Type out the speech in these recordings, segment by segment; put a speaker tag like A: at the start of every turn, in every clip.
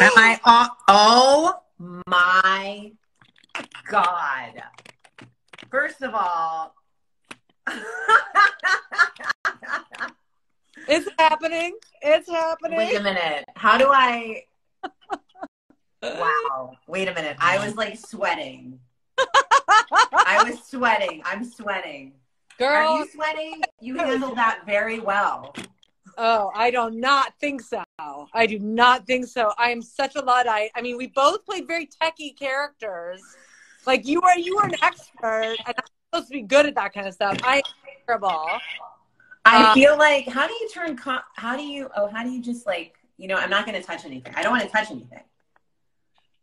A: Am I on? Oh my God. First of all,
B: It's happening. It's happening.
A: wait a minute. How do I? Wow. Wait a minute. I was like sweating. I was sweating. I'm sweating.
B: Girl.
A: Are you sweating? You handled that very well.
B: Oh, I do not think so. I do not think so. I am such a Luddite. I mean, we both played very techie characters. Like you were an expert, and I'm supposed to be good at that kind of stuff. I am terrible.
A: I feel like, how do you just like, I'm not going to touch anything. I don't want to touch anything.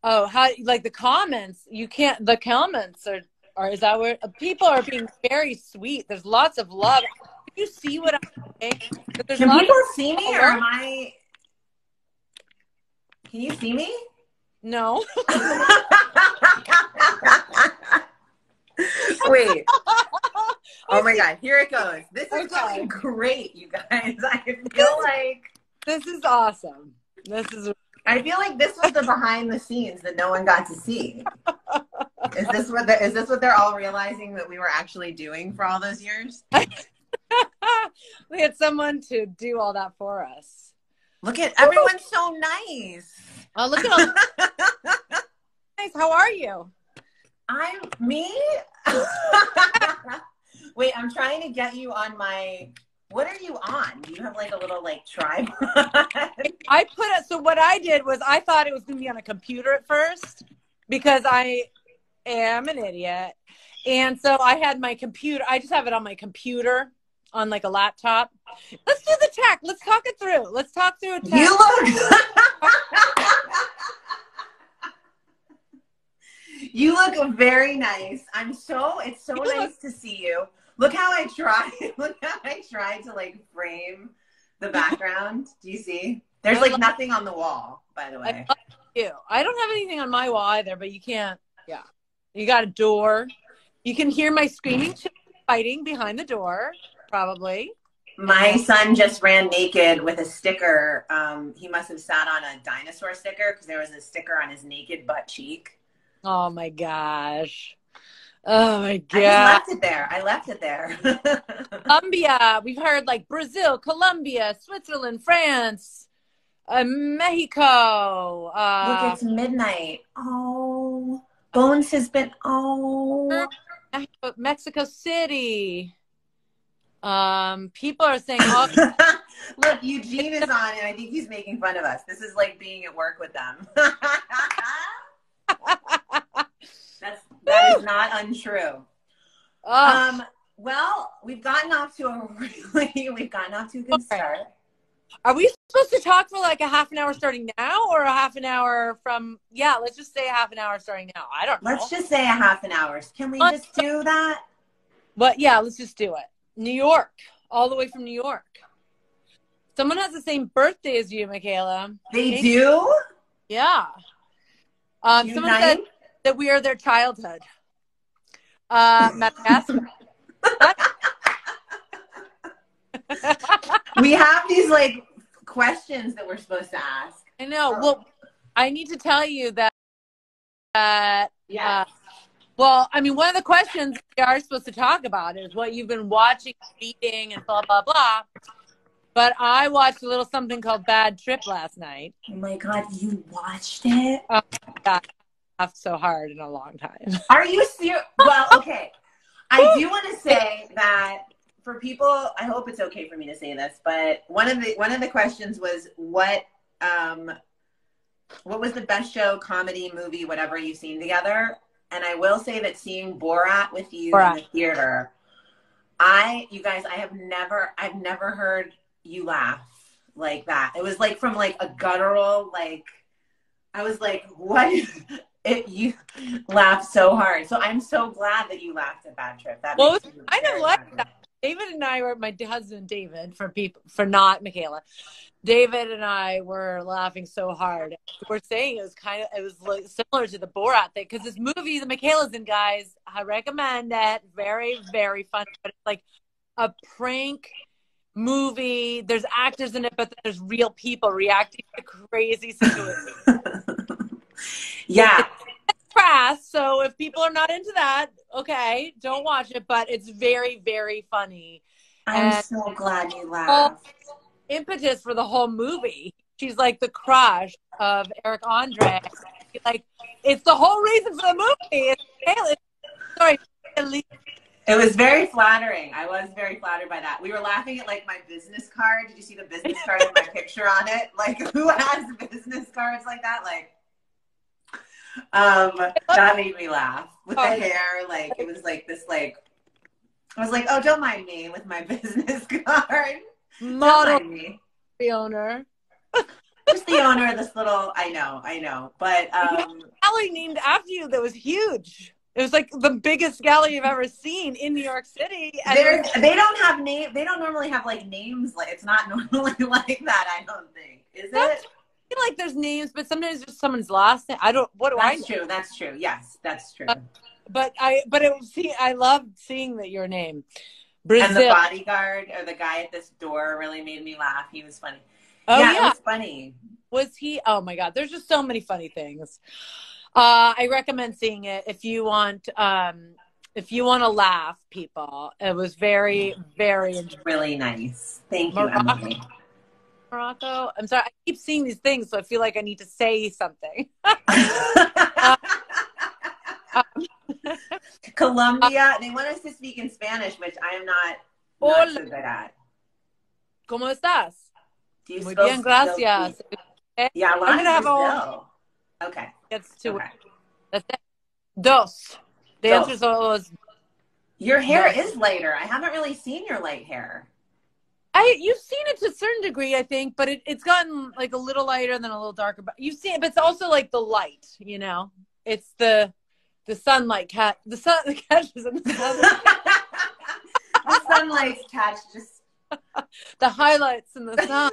B: Oh, how, like the comments, you can't, the comments are is that where people are being very sweet. There's lots of love. Can you see what I'm saying?
A: Can people see me or can you see me?
B: No.
A: Wait. Oh my God, here it goes. This is going great, you guys. I feel like
B: this is awesome.
A: I feel like this was the behind the scenes that no one got to see. Is this what they're all realizing that we were actually doing for all those years?
B: We had someone to do all that for us.
A: Look at everyone's so nice.
B: Oh, look at all nice. How are you?
A: I'm me. Wait, I'm trying to get you on my. What are you on? Do you have like a little like tripod?
B: So what I did was I thought it was going to be on a computer at first because I am an idiot. And so I had my computer. I just have it on my computer on like a laptop. Let's do the tech. Let's talk it through. Let's talk through a tech.
A: You look. You look very nice. It's so nice to see you. Look how I tried to like frame the background. Do you see? There's like nothing on the wall, by the way.
B: I don't have anything on my wall either, but you can't. Yeah. You got a door. You can hear my screaming children fighting behind the door, probably.
A: My son just ran naked with a sticker. He must have sat on a dinosaur sticker because there was a sticker on his naked butt cheek.
B: Oh my gosh. Oh my God.
A: I left it there.
B: Colombia. We've heard like Brazil, Colombia, Switzerland, France, Mexico.
A: Look, it's midnight. Oh, Bones has been. Oh,
B: Mexico City. People are saying, oh,
A: look, Eugene is on, and I think he's making fun of us. This is like being at work with them. That is not untrue. Well, we've gotten off to a good start.
B: Are we supposed to talk for like a half an hour starting now or a half an hour from, let's just say a half an hour starting now. I don't know.
A: Let's just say a half an hour. Can we just do that?
B: But yeah, let's just do it. New York, all the way from New York. Someone has the same birthday as you, Michaela.
A: They do?
B: Yeah. Someone said that we are their childhood. Madagascar.
A: We have these like questions that we're supposed to ask.
B: I know. Well, I need to tell you that. Well, I mean, one of the questions we are supposed to talk about is what you've been watching, reading, and blah blah blah. But I watched a little something called Bad Trip last night.
A: Oh my God, you watched it?
B: Oh my God, I laughed so hard in a long time.
A: Are you serious? Well, okay. I do want to say that for people, I hope it's okay for me to say this, but one of the questions was what was the best show, comedy, movie, whatever you've seen together? And I will say that seeing Borat with you in the theater, you guys, I've never heard you laugh like that. It was like from like a guttural, like, I was like, what? You laughed so hard. So I'm so glad that you laughed at Bad Trip. I
B: know what David and I were, my husband David, for not Michaela. David and I were laughing so hard. We're saying it was like similar to the Borat thing because this movie, the Michaela's in, guys, I recommend it. Very, very fun. But it's like a prank movie. There's actors in it, but there's real people reacting to crazy situations.
A: Yeah.
B: Crass, so if people are not into that, okay, don't watch it, but it's very, very funny.
A: I'm so glad you
B: Whole
A: laughed.
B: impetus for the whole movie. She's like the crush of Eric Andre. Like, it's the whole reason for the movie. Sorry.
A: It was very flattering. I was very flattered by that. We were laughing at like my business card. Did you see the business card with my picture on it? Like, who has business cards like that? Like, that made me laugh with the hair. Like, it was like this, like, I was like, oh, don't mind me with my business card.
B: Model,
A: don't mind me.
B: The owner.
A: Just the owner of this little, I know. But,
B: alley named after you that was huge. It was like the biggest galley you've ever seen in New York City. And
A: they don't have name. They don't normally have like names. Like, it's not normally like that. I don't think. Is it?
B: I feel like there's names, but sometimes there's someone's last name. I don't. What do I know?
A: That's true. That's true. Yes, that's true.
B: But I love seeing that your name. Brazil.
A: And the bodyguard or the guy at this door really made me laugh. He was funny.
B: Oh yeah,
A: it was funny.
B: Was he? Oh my God, there's just so many funny things. I recommend seeing it if you want to laugh, people. It was very, very interesting.
A: Really nice. Thank you, Emily.
B: Morocco. I'm sorry. I keep seeing these things, so I feel like I need to say something.
A: Colombia. They want us to speak in Spanish, which I am not so good at.
B: ¿Cómo estás?
A: Do you
B: Muy bien, gracias.
A: Yeah, a lot of Brazil. Okay.
B: That's two. Okay. That's it. Dos. The answer was.
A: Your hair is lighter. I haven't really seen your light hair.
B: You've seen it to a certain degree, I think, but it's gotten like a little lighter and then a little darker. But you've seen it, but it's also like the light, you know. It's the sunlight the sun catches in the sunlight.
A: The sunlight's catch just
B: the highlights in the sun.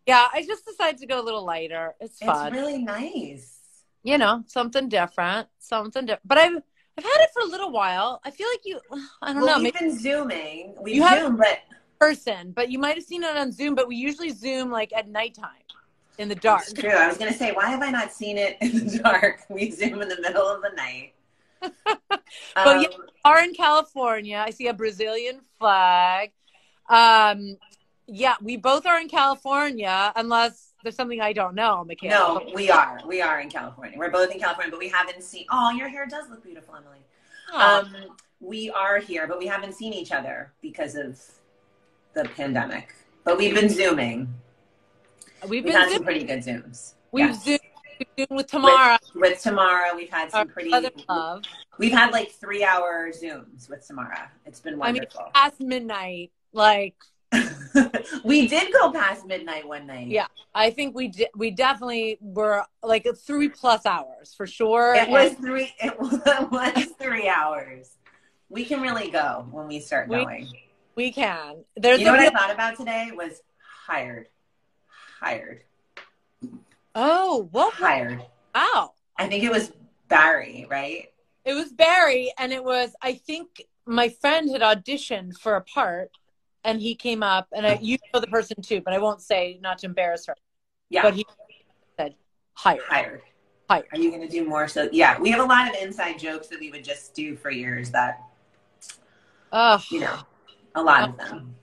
B: Yeah, I just decided to go a little lighter. It's fun.
A: It's really nice.
B: You know, something different. But I've had it for a little while. I feel like I don't know.
A: We've been Zooming.
B: But person, but you might have seen it on Zoom, but we usually Zoom like at nighttime in the dark.
A: It's true. I was going to say, why have I not seen it in the dark? We Zoom in the middle of the night.
B: But you are in California. I see a Brazilian flag. Yeah, we both are in California, unless there's something I don't know, Michaela.
A: No, we are. We are in California. We're both in California, but we haven't seen. Oh, your hair does look beautiful, Emily. We are here, but we haven't seen each other because of the pandemic. But we've been Zooming. We've had some pretty good Zooms.
B: We've Zoomed with Tamara.
A: With Tamara, we've had some pretty.
B: Love.
A: We've had like 3-hour Zooms with Tamara. It's been wonderful.
B: I mean, past midnight, like.
A: We did go past midnight one night.
B: Yeah, I think we did. We definitely were like 3+ hours for sure.
A: It was 3 hours. We can really go when we start going.
B: We can.
A: You know what I thought about today was hired.
B: Oh, what?
A: Hired.
B: Wow.
A: I think it was Barry, right?
B: It was Barry, and it was. I think my friend had auditioned for a part. And he came up, and you know the person too, but I won't say, not to embarrass her.
A: Yeah.
B: But he said, hired.
A: Are you going to do more? So, yeah, we have a lot of inside jokes that we would just do for years that, you know, a lot of them.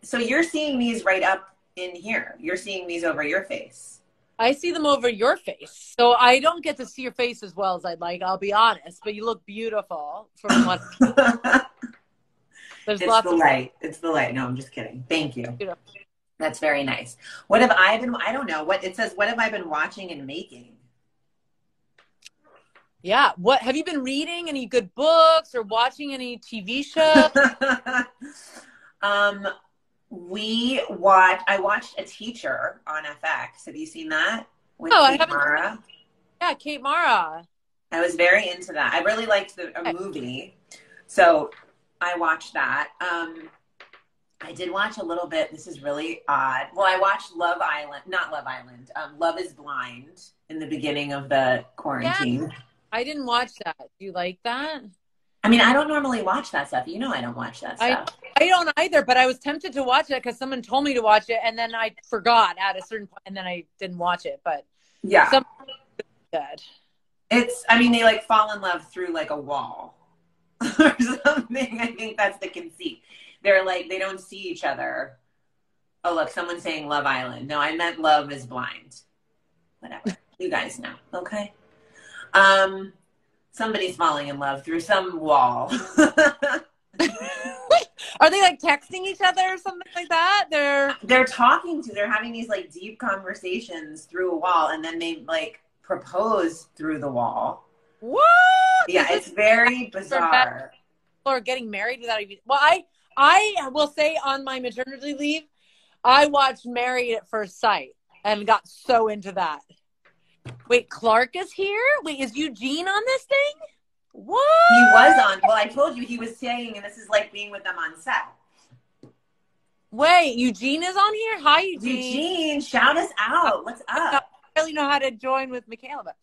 A: So you're seeing these right up in here. You're seeing these over your face.
B: I see them over your face. So I don't get to see your face as well as I'd like, I'll be honest. But you look beautiful from what...
A: It's the light. It's the light. No, I'm just kidding. Thank you. That's very nice. What have I been, I don't know what it says. What have I been watching and making?
B: Yeah. What have you been reading? Any good books or watching any TV shows?
A: I watched A Teacher on FX. Have you seen that? With Kate Mara?
B: Yeah, Kate Mara.
A: I was very into that. I really liked a movie. So I watched that. I did watch a little bit. This is really odd. Well, I watched Love Island, Love is Blind in the beginning of the quarantine.
B: Yeah, I didn't watch that. Do you like that?
A: I mean, I don't normally watch that stuff. You know, I don't watch that stuff.
B: I don't either, but I was tempted to watch it because someone told me to watch it, and then I forgot at a certain point, and then I didn't watch it. But
A: yeah,
B: good.
A: I mean, they like fall in love through like a wall or something. I think that's the conceit. They're like, they don't see each other. Oh, look, someone's saying Love Island. No, I meant Love is Blind. Whatever. You guys know. Okay. Somebody's falling in love through some wall.
B: Are they like texting each other or something like that?
A: They're having these like deep conversations through a wall, and then they like propose through the wall.
B: What?
A: Yeah, it's very bizarre.
B: People are getting married without even. Well, I will say on my maternity leave, I watched Married at First Sight and got so into that. Wait, Clark is here? Wait, is Eugene on this thing? What?
A: He was on. Well, I told you he was saying, and this is like being with them on set.
B: Wait, Eugene is on here? Hi, Eugene.
A: Eugene, shout us out. What's up?
B: I don't really know how to join with Michaela. But,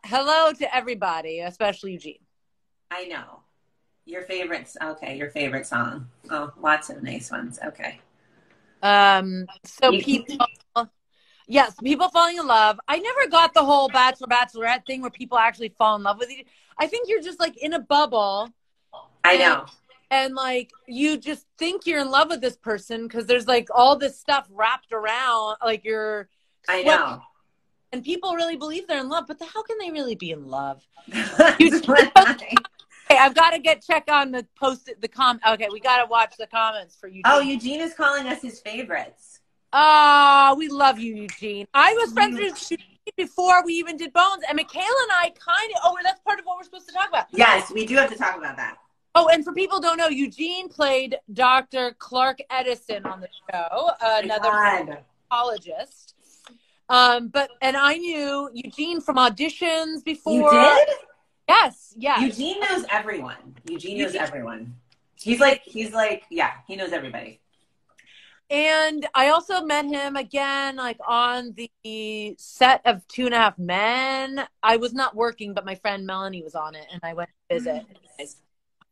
B: hello to everybody, especially Eugene.
A: I know. Your favorites. Okay, your favorite song. Oh, lots of nice ones. Okay.
B: So people... Yes, people falling in love. I never got the whole Bachelor, Bachelorette thing where people actually fall in love with you. I think you're just like in a bubble.
A: I know.
B: And like, you just think you're in love with this person because there's like all this stuff wrapped around, like you're.
A: I know.
B: And people really believe they're in love, but how can they really be in love? Hey, I've got to check on the Okay, we got to watch the comments for Eugene.
A: Oh, Eugene is calling us his favorites.
B: Oh, we love you, Eugene. I was friends with Eugene before we even did Bones, and Michaela and I that's part of what we're supposed to talk about.
A: Yes, we do have to talk about that.
B: Oh, and for people who don't know, Eugene played Dr. Clark Edison on the show, another psychologist. And I knew Eugene from auditions before.
A: You did?
B: Yes.
A: Eugene knows everyone. Eugene knows everyone. He's like, yeah, he knows everybody.
B: And I also met him again, like on the set of 2.5 Men. I was not working, but my friend Melanie was on it, and I went to visit.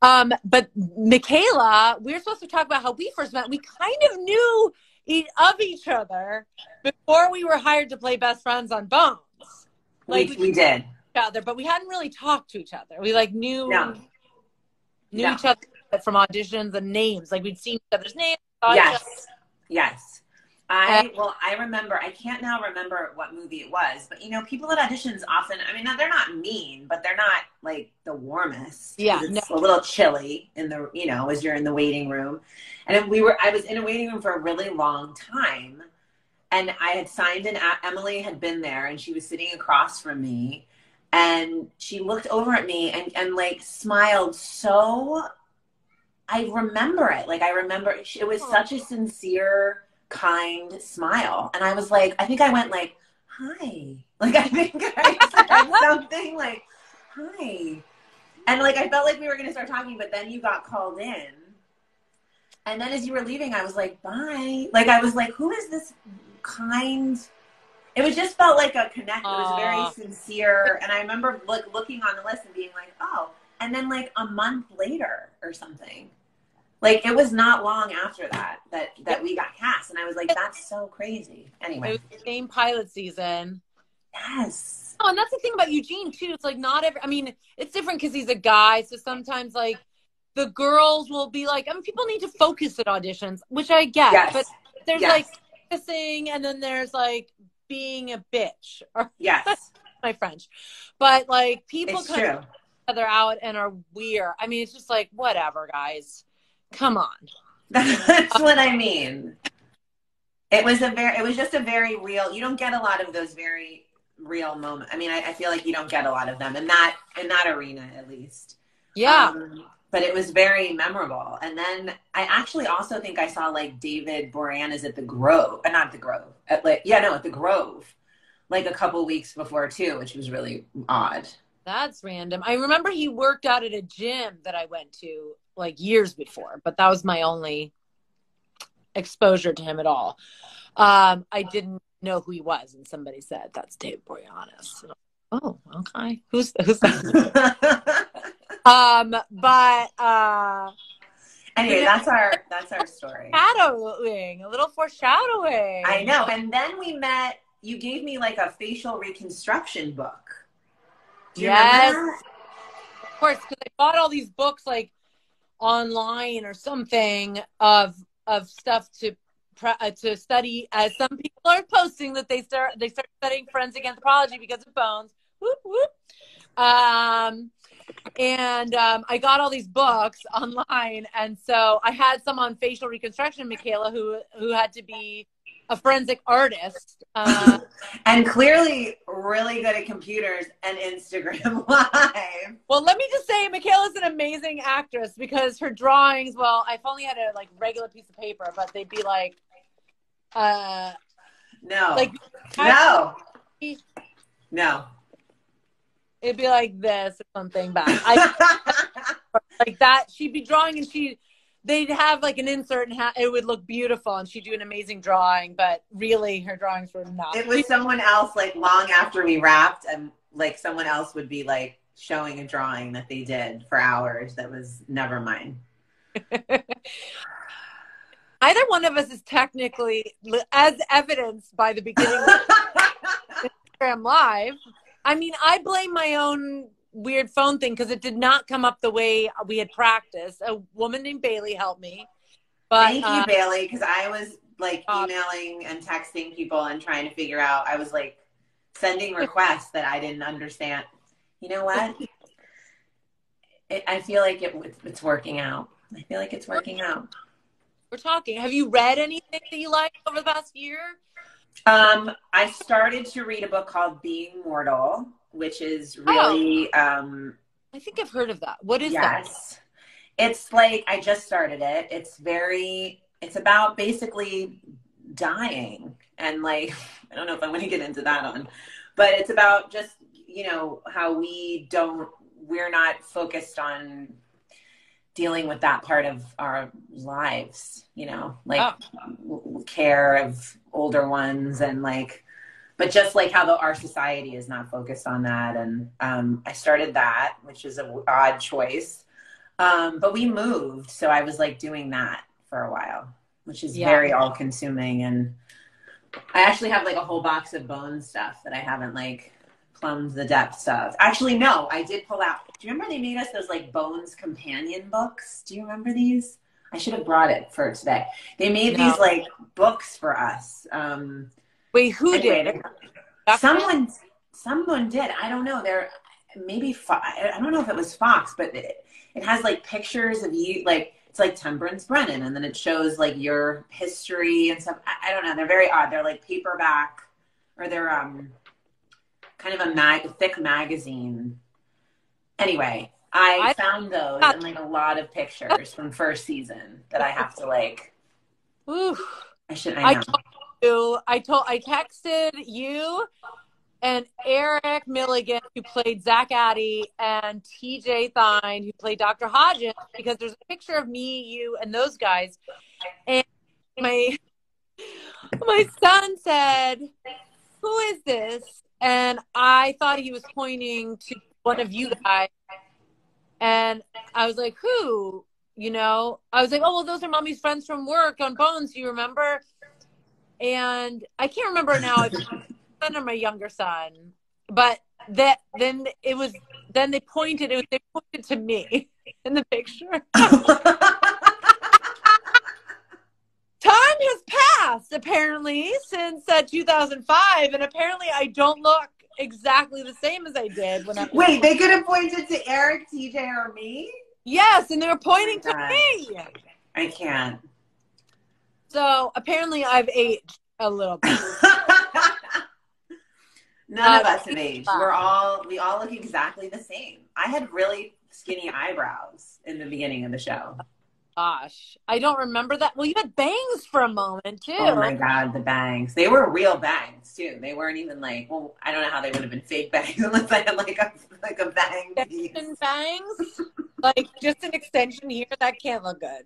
B: But Michaela, we were supposed to talk about how we first met. We kind of knew of each other before we were hired to play best friends on Bones. Like
A: we did.
B: Each other, but we hadn't really talked to each other. We like knew each other from auditions and names. Like we'd seen each other's names.
A: Yes. I remember, I can't now remember what movie it was, but people at auditions often, I mean, they're not mean, but they're not like the warmest.
B: Yeah.
A: It's a little chilly in the, as you're in the waiting room. And I was in a waiting room for a really long time, and I had signed in, Emily had been there, and she was sitting across from me, and she looked over at me and like smiled so, I remember it. Like, I remember it was such a sincere, kind smile. And I was like, I think I went like, hi. Like, I think I said something like, hi. And like, I felt like we were going to start talking, but then you got called in. And then as you were leaving, I was like, bye. Like, I was like, who is this kind? It was just felt like a connect. It was very sincere. And I remember looking on the list and being like, oh. And then like a month later or something, like it was not long after that we got cast. And I was like, that's so crazy. Anyway.
B: It was the same pilot season.
A: Yes.
B: Oh, and that's the thing about Eugene too. It's like it's different because he's a guy. So sometimes like the girls will be like, people need to focus at auditions, which I get. Yes. But there's like kissing, and then there's like being a bitch.
A: Yes.
B: My French. But like people
A: it's
B: come
A: true.
B: Other out and are weird. I mean, it's just like, whatever, guys. Come on.
A: That's what I mean. It was just a very real, you don't get a lot of those very real moments. I mean, I feel like you don't get a lot of them in that arena, at least.
B: Yeah.
A: But it was very memorable. And then I actually also think I saw like David Boreanaz at the Grove, not the Grove, at the Grove, like a couple weeks before too, which was really odd.
B: That's random. I remember he worked out at a gym that I went to like years before, but that was my only exposure to him at all. I didn't know who he was, and somebody said, that's David Boreanaz. Oh, okay. Who's that?
A: Anyway, that's our story.
B: A little foreshadowing.
A: I know. And then we met you gave me like a facial reconstruction book. Do you remember that?
B: Of course, because I bought all these books like online or something of stuff to study. As some people are posting that they start studying forensic anthropology because of bones. Whoop whoop. I got all these books online, and so I had some on facial reconstruction. Michaela, who had to be a forensic artist,
A: and clearly really good at computers and Instagram Live.
B: Well, let me just say, Michaela's an amazing actress because her drawings. Well, I've only had a like regular piece of paper, but they'd be like,
A: no,
B: like
A: no.
B: It'd be like this or something back. Like that. She'd be drawing, and they'd have like an insert, and it would look beautiful, and she'd do an amazing drawing. But really, her drawings were not.
A: It was someone else, like long after we wrapped, and like someone else would be like showing a drawing that they did for hours. That was never mine.
B: Either one of us is technically, as evidenced by the beginning of Instagram Live. I mean, I blame my own weird phone thing because it did not come up the way we had practiced. A woman named Bailey helped me. But,
A: thank you, Bailey, because I was like emailing and texting people and trying to figure out. I was like sending requests that I didn't understand. You know what? I feel like it's working out. I feel like it's working out.
B: We're talking. Have you read anything that you liked over the past year?
A: I started to read a book called Being Mortal, which is really
B: I think I've heard of that. What is that?
A: It's like, I just started it. It's about basically dying, and like, I don't know if I'm going to get into that but it's about just, you know, how we're not focused on dealing with that part of our lives, you know, like care of older ones, and like, but just like how our society is not focused on that. And I started that, which is an odd choice. But we moved, so I was like doing that for a while, which is very all consuming. And I actually have like a whole box of bone stuff that I haven't like plumbed the depths of. Actually, no, I did pull out. Do you remember they made us those like Bones companion books? Do you remember these? I should have brought it for today. They made these like books for us.
B: Wait, who did?
A: Someone did. I don't know. Maybe I don't know if it was Fox, but it has like pictures of you, like it's like Temperance Brennan, and then it shows like your history and stuff. I don't know. They're very odd. They're like paperback, or they're kind of a thick magazine. Anyway, I found those and like a lot of pictures from first season that I have to like.
B: Ooh.
A: I
B: texted you and Eric Milligan, who played Zach Addy, and TJ Thine, who played Dr. Hodges, because there's a picture of me, you, and those guys. And my son said, "Who is this?" And I thought he was pointing to one of you guys. And I was like, "Who?" You know, I was like, "Oh, well, those are Mommy's friends from work on Bones. Do you remember?" And I can't remember now if it's my son or my younger son, but then they pointed to me in the picture. Time has passed, apparently, since 2005, and apparently I don't look exactly the same as I did when I was.
A: Wait, they could have pointed to Eric, TJ, or me?
B: Yes, and they were pointing to me.
A: I can't.
B: So apparently I've aged a little bit.
A: None of us have aged. We all look exactly the same. I had really skinny eyebrows in the beginning of the show.
B: Gosh, I don't remember that. Well, you had bangs for a moment too.
A: Oh my God, the bangs. They were real bangs too. They weren't even like, well, I don't know how they would have been fake bangs unless I had like a bang piece.
B: Bangs? Like just an extension here, that can't look good.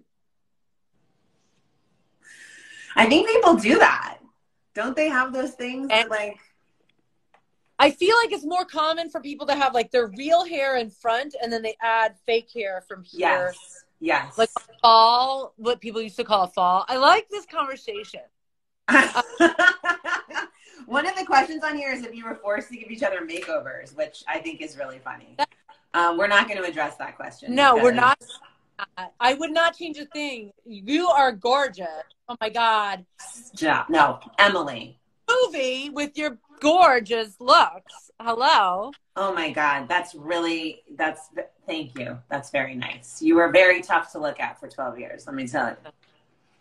A: I think people do that. Don't they have those things that like...
B: I feel like it's more common for people to have like their real hair in front and then they add fake hair from here.
A: Yes.
B: Like a fall, what people used to call a fall. I like this conversation.
A: One of the questions on here is if you were forced to give each other makeovers, which I think is really funny. We're not going to address that question.
B: No, we're not. I would not change a thing. You are gorgeous. Oh my God.
A: No, Emily.
B: Movie with your gorgeous looks. Hello.
A: Oh my God. Thank you. That's very nice. You were very tough to look at for 12 years. Let me tell you.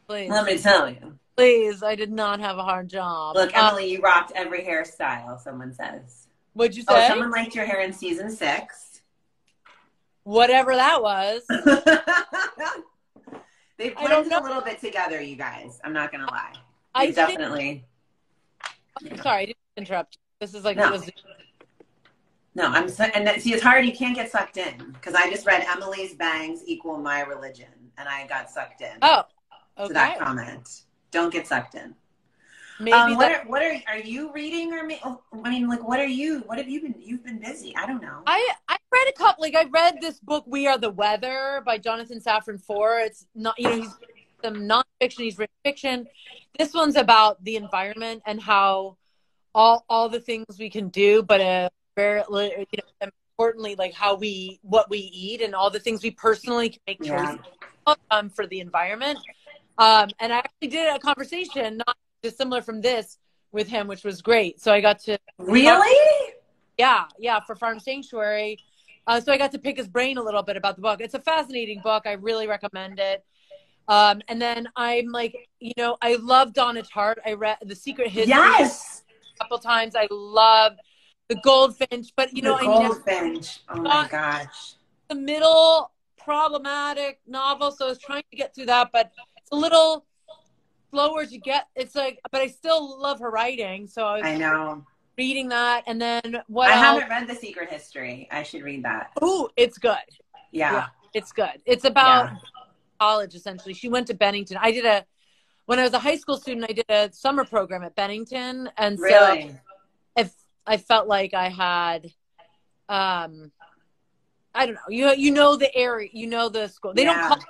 B: Please.
A: Let me tell you.
B: Please. I did not have a hard job.
A: Look, Emily, you rocked every hairstyle, someone says.
B: What'd you say?
A: Oh, someone liked your hair in season 6.
B: Whatever that was.
A: They blended a little bit together, you guys. I'm not going to lie. I definitely.
B: Sorry, I didn't interrupt. This is like
A: no. See, it's hard. You can't get sucked in because I just read Emily's bangs equal my religion, and I got sucked in.
B: Oh, okay.
A: To that comment. Don't get sucked in.
B: Maybe
A: are you reading or I mean, like, what have you been? You've been busy. I don't know.
B: I read a couple. Like, I read this book, We Are the Weather, by Jonathan Safran Foer. It's not, he's some nonfiction. He's written fiction. This one's about the environment and how all the things we can do, but very, importantly, like what we eat and all the things we personally can make choices for the environment. And I actually did a conversation not dissimilar from this with him, which was great. So I got to
A: really,
B: for Farm Sanctuary. So I got to pick his brain a little bit about the book. It's a fascinating book. I really recommend it. And then I'm like, I love Donna Tartt. I read The Secret History a couple times. I love The Goldfinch, but
A: Goldfinch. Oh my gosh,
B: the middle problematic novel. So I was trying to get through that, but it's a little slower to get. It's like, but I still love her writing. So I know reading that, and then I
A: haven't read The Secret History. I should read that.
B: Ooh, it's good. Yeah, it's good. It's about college essentially. She went to Bennington. When I was a high school student, I did a summer program at Bennington, and so if I felt like I had, I don't know, you know the area, the school. They don't call it,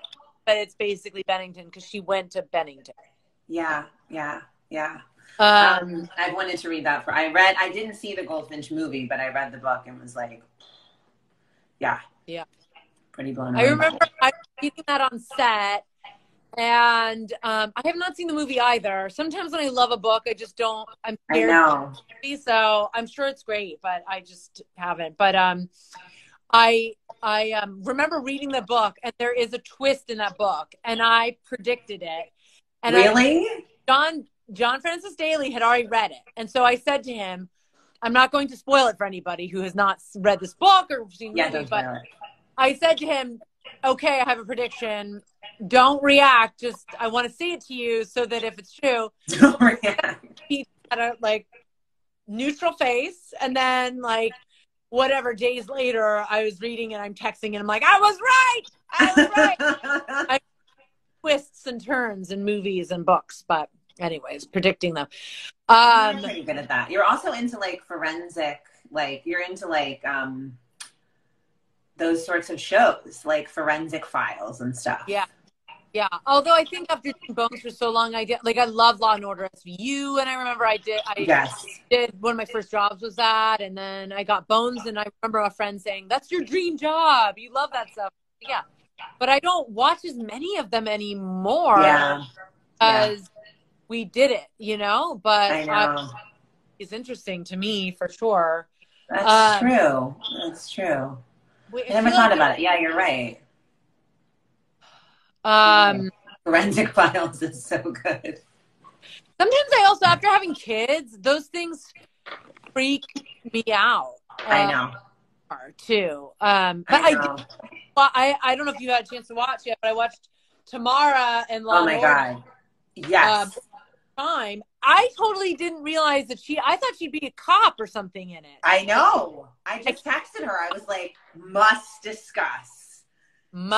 B: but it's basically Bennington because she went to Bennington.
A: Yeah. I wanted to read that. I didn't see the Goldfinch movie, but I read the book and was like, pretty blown away.
B: I remember I was reading that on set, and I have not seen the movie either. Sometimes when I love a book, I just don't. I'm scared.
A: I know.
B: So I'm sure it's great, but I just haven't. But I remember reading the book, and there is a twist in that book, and I predicted it. And
A: really?
B: John Francis Daley had already read it. And so I said to him, I'm not going to spoil it for anybody who has not read this book or seen the movie, but I said to him, okay, I have a prediction. Don't react. Just, I want to say it to you so that if it's true,
A: don't react.
B: He had a neutral face. And then whatever days later I was reading and I'm texting and I'm like, I was right. I twists and turns in movies and books, but anyways, predicting them.
A: You're pretty good at that. You're also into forensic, you're into those sorts of shows, like Forensic Files and stuff.
B: Yeah. Although I think after doing Bones for so long, I love Law and Order SVU, and I remember I did one of my first jobs was that, and then I got Bones, and I remember a friend saying, "That's your dream job. You love that stuff." Yeah. But I don't watch as many of them anymore because we did it, but
A: I know.
B: It's interesting to me for sure.
A: That's true. That's true. I never thought about it. Yeah, you're right. Forensic Files is so good.
B: Sometimes I also, after having kids, those things freak me out.
A: I know.
B: Too. But I don't know if you had a chance to watch it, but I watched Tamara and Law and Order. Oh my God.
A: Yes.
B: Time. I totally didn't realize that I thought she'd be a cop or something in it.
A: I know. I just texted her. I was like, must discuss.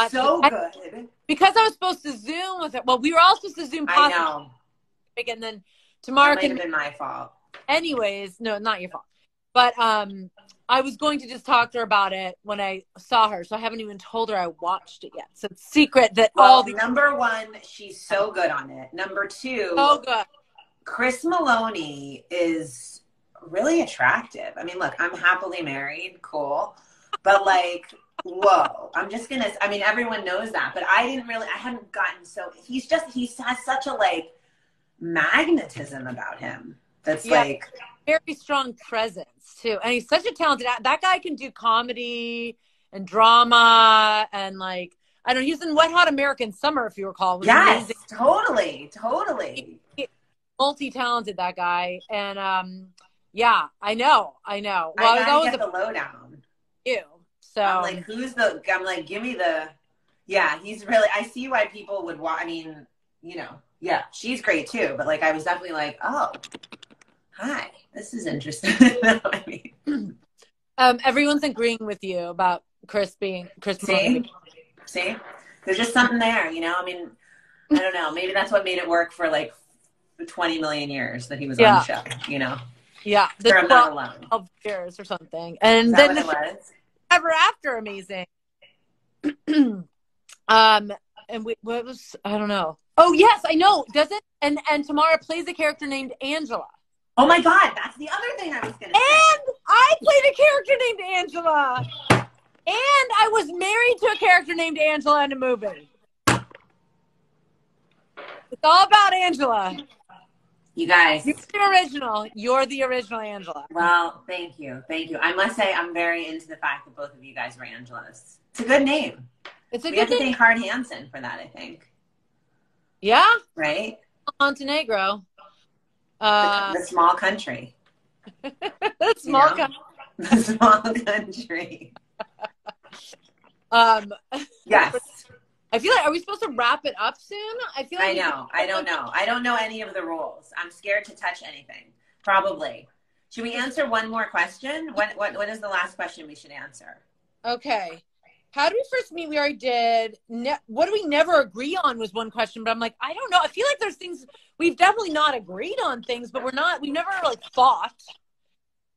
A: So good.
B: Because I was supposed to Zoom with her. Well, we were all supposed to Zoom.
A: I know.
B: And then Tamara
A: might have been my fault.
B: Anyways, no, not your fault. But I was going to just talk to her about it when I saw her, so I haven't even told her I watched it yet. So it's secret that
A: number one, she's so good on it. Number two,
B: so good.
A: Chris Maloney is really attractive. I mean, look, I'm happily married, cool. But like, whoa, I mean, everyone knows that, but I hadn't gotten he has such a like magnetism about him. That's like
B: very strong presence too. And he's such a talented, that guy can do comedy and drama and like, I don't know, he was in Wet Hot American Summer, if you recall.
A: Yes,
B: amazing.
A: Totally.
B: Multi-talented, that guy. And yeah, I know. Well,
A: I gotta get the lowdown.
B: You. So
A: I'm like, give me the, he's really, I see why people would watch. I mean, she's great too, but like, I was definitely like, oh, hi, this is interesting. I mean,
B: everyone's agreeing with you about Chris.
A: See, there's just something there, I mean, I don't know. Maybe that's what made it work for like 20 million years that he was on the show,
B: Yeah.
A: The
B: 12 years or something. And
A: then
B: the
A: it was?
B: Ever After, amazing. And what was, I don't know. Oh yes, I know. Doesn't and Tamara plays a character named Angela.
A: Oh my God, that's the other thing I was gonna say.
B: And I played a character named Angela. And I was married to a character named Angela in a movie. It's all about Angela.
A: You guys.
B: You're the original Angela.
A: Well, thank you. I must say I'm very into the fact that both of you guys were Angelas. It's a good name. We have to thank Hart Hansen for that, I think.
B: Yeah.
A: Right?
B: Montenegro.
A: The small country.
B: The small country.
A: The small country. Yes.
B: I feel like, are we supposed to wrap it up soon? I
A: know. I don't know. I don't know any of the rules. I'm scared to touch anything. Probably. Should we answer one more question? What is the last question we should answer?
B: Okay. How did we first meet? We already did. What do we never agree on was one question, but I'm like, I don't know. I feel like there's things we've definitely not agreed on things, but we've never like fought.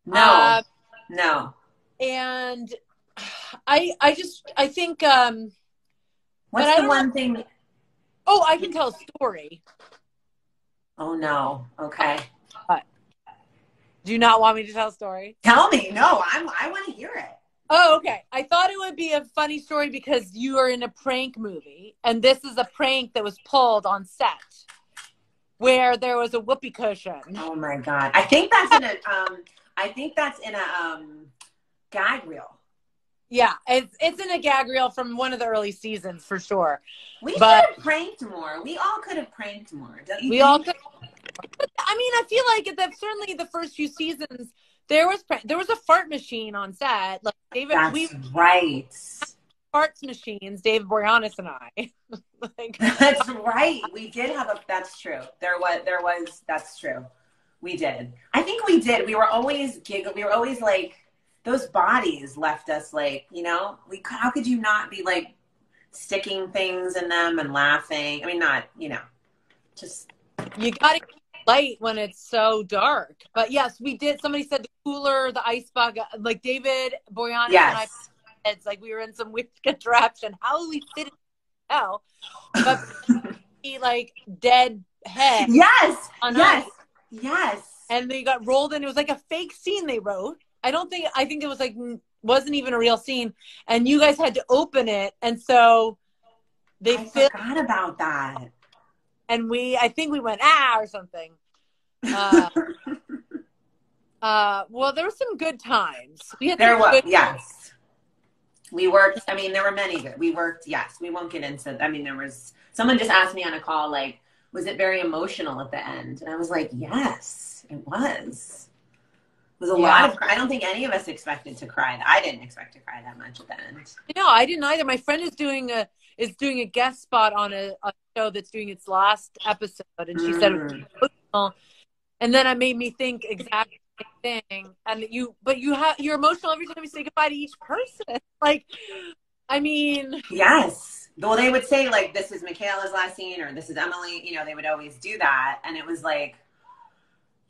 A: No.
B: And I think,
A: what's the one thing?
B: Oh, I can tell a story.
A: Oh no. Okay.
B: Do you not want me to tell a story?
A: Tell me. No, I want to hear it.
B: Oh, okay. I thought it would be a funny story because you are in a prank movie, and this is a prank that was pulled on set where there was a whoopee cushion.
A: Oh my God. I think that's in a gag reel.
B: Yeah, it's in a gag reel from one of the early seasons for sure.
A: We should have pranked more. We all could have pranked more, don't you think?
B: All could. I mean, I feel like that certainly the first few seasons there was a fart machine on set. Like David,
A: that's right.
B: Farts machines, David Boreanaz and I.
A: That's right. We did have that's true. There was, that's true. We did. I think we did. We were always we were always like, those bodies left us like, how could you not be like sticking things in them and laughing? I mean, not, just.
B: You got to keep light when it's so dark. But yes, we did. Somebody said the cooler, the ice bug, like David Boreanaz and I, it's like we were in some weird contraption. How we fit it now? But he like dead head.
A: Yes.
B: And they got rolled in. It was like a fake scene they wrote. I think it was like, wasn't even a real scene. And you guys had to open it. And so
A: I forgot about that.
B: And I think we went, or something. Well, there were some good times.
A: Yes. We worked, I mean, there were many good. We worked, yes. We won't get into, I mean, someone just asked me on a call, like, was it very emotional at the end? And I was like, yes, it was. It was a lot of, I don't think any of us expected to cry. I didn't expect to cry that much at the end.
B: No, I didn't either. My friend is doing a guest spot on a show that's doing its last episode, and she said it was emotional. And then it made me think exactly the same thing. And you're emotional every time you say goodbye to each person. Like, I mean,
A: yes. Well, they would say like, this is Michaela's last scene, or this is Emily. They would always do that, and it was like.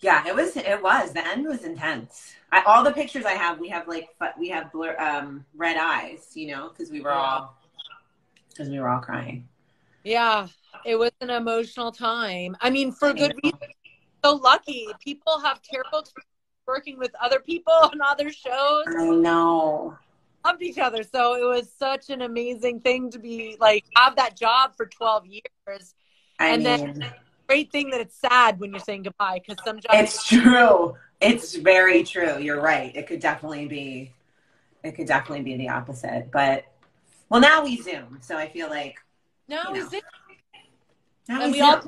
A: Yeah, it was. The end was intense. All the pictures I have, we have red eyes, because we were all crying.
B: Yeah, it was an emotional time. I mean, for good reason. so lucky. People have terrible working with other people on other shows.
A: I know.
B: Loved each other. So it was such an amazing thing to be like, have that job for 12 years. Then great thing that it's sad when you're saying goodbye, because some jobs.
A: It's true. It's very true. You're right. It could definitely be the opposite. But well, now we Zoom, so I feel like
B: we Zoom.
A: Now
B: and
A: we
B: all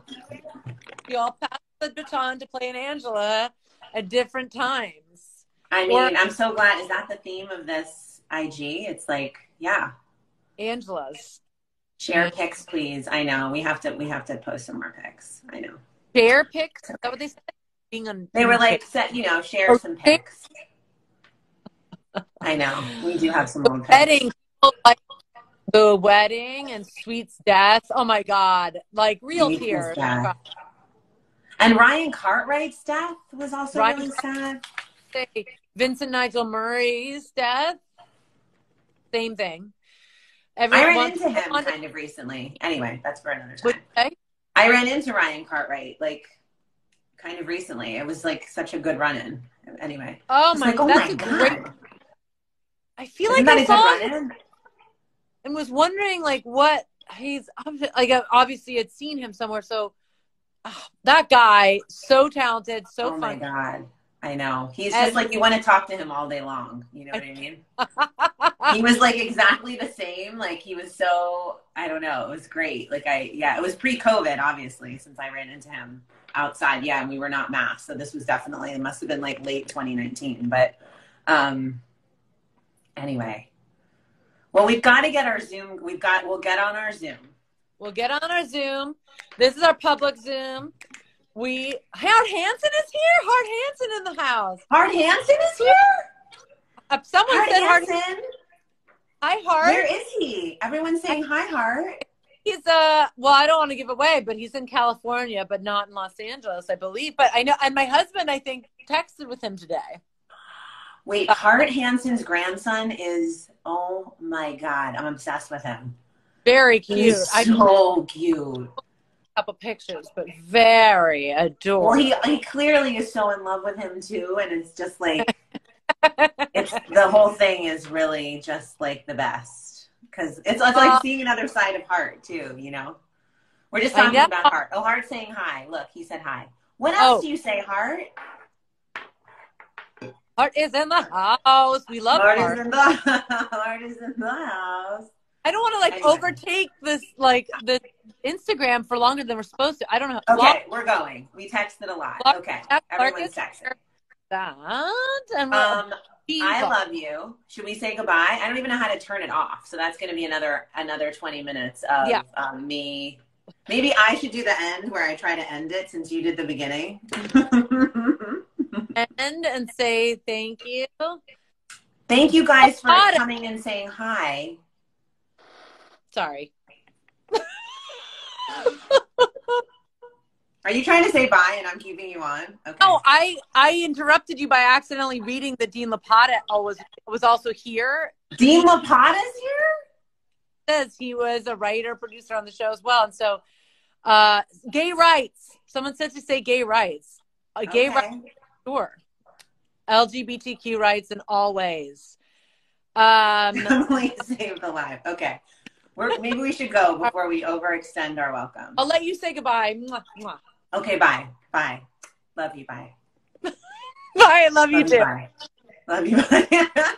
B: passed the baton to play an Angela at different times.
A: I mean, I'm so glad. Is that the theme of this IG? It's like, yeah,
B: Angela's.
A: Share pics, please. I know we have to post some more pics. I know.
B: Share pics. Is that what they said?
A: They were like, share some pics. I know we do have some more pics.
B: The wedding and Sweet's death. Oh my God! Like real tears.
A: And Ryan Cartwright's death was also really sad.
B: Vincent Nigel Murray's death. Same thing.
A: I ran into him kind of recently. Anyway, that's for another time. I ran into Ryan Cartwright like kind of recently. It was like such a good run-in. Anyway.
B: Oh my God. Great. I feel like I saw him and was wondering like what he's like. Obviously, had seen him somewhere. So that guy, so talented, so funny.
A: Oh my God. I know. He's just like, you want to talk to him all day long. You know what I mean? He was like exactly the same. Like he was so, I don't know. It was great. Like it was pre-COVID, obviously, since I ran into him outside. Yeah. And we were not masked. So this was definitely, it must've been like late 2019. But anyway, well, we've got to get our Zoom. We'll get on our Zoom.
B: We'll get on our Zoom. This is our public Zoom. Hart Hansen is here. Hart Hansen in the house.
A: Hart Hansen is here.
B: Someone said Hart Hansen. Hi, Hart.
A: Where is he? Everyone's saying hi, Hart.
B: He's well, I don't want to give away, but he's in California, but not in Los Angeles, I believe. But I know, and my husband, I think, texted with him today.
A: Wait, Hart Hansen's grandson is, oh my God, I'm obsessed with him.
B: Very cute.
A: He's so cute.
B: Couple pictures, but very adorable.
A: Well, he clearly is so in love with him too, and it's just like the whole thing is really just like the best because it's like seeing another side of Hart too. You know, we're just talking about Hart. Oh, Hart's saying hi. Look, he said hi. What else do you say, Hart?
B: Hart is in the house. We love Hart.
A: Hart is in the house.
B: I don't want to overtake this the Instagram for longer than we're supposed to. I don't know.
A: Okay, we're going. We texted a lot. Okay, everyone's texting. I love you. Should we say goodbye? I don't even know how to turn it off, so that's going to be another 20 minutes of me. Maybe I should do the end where I try to end it since you did the beginning.
B: End and say thank you.
A: Thank you guys for coming and saying hi.
B: Sorry.
A: Are you trying to say bye and I'm keeping you on? Okay.
B: No, I interrupted you by accidentally reading that Dean Lapata was also here.
A: Dean Lapata's here?
B: Says he was a writer, producer on the show as well. And so gay rights. Someone said to say gay rights. Gay rights, sure. LGBTQ rights in all ways.
A: Emily saved the life. Okay. Maybe we should go before we overextend our welcome.
B: I'll let you say goodbye. Mwah, mwah.
A: Okay, bye. Bye. Love you, bye.
B: Bye, love you too.
A: Bye. Love you, bye.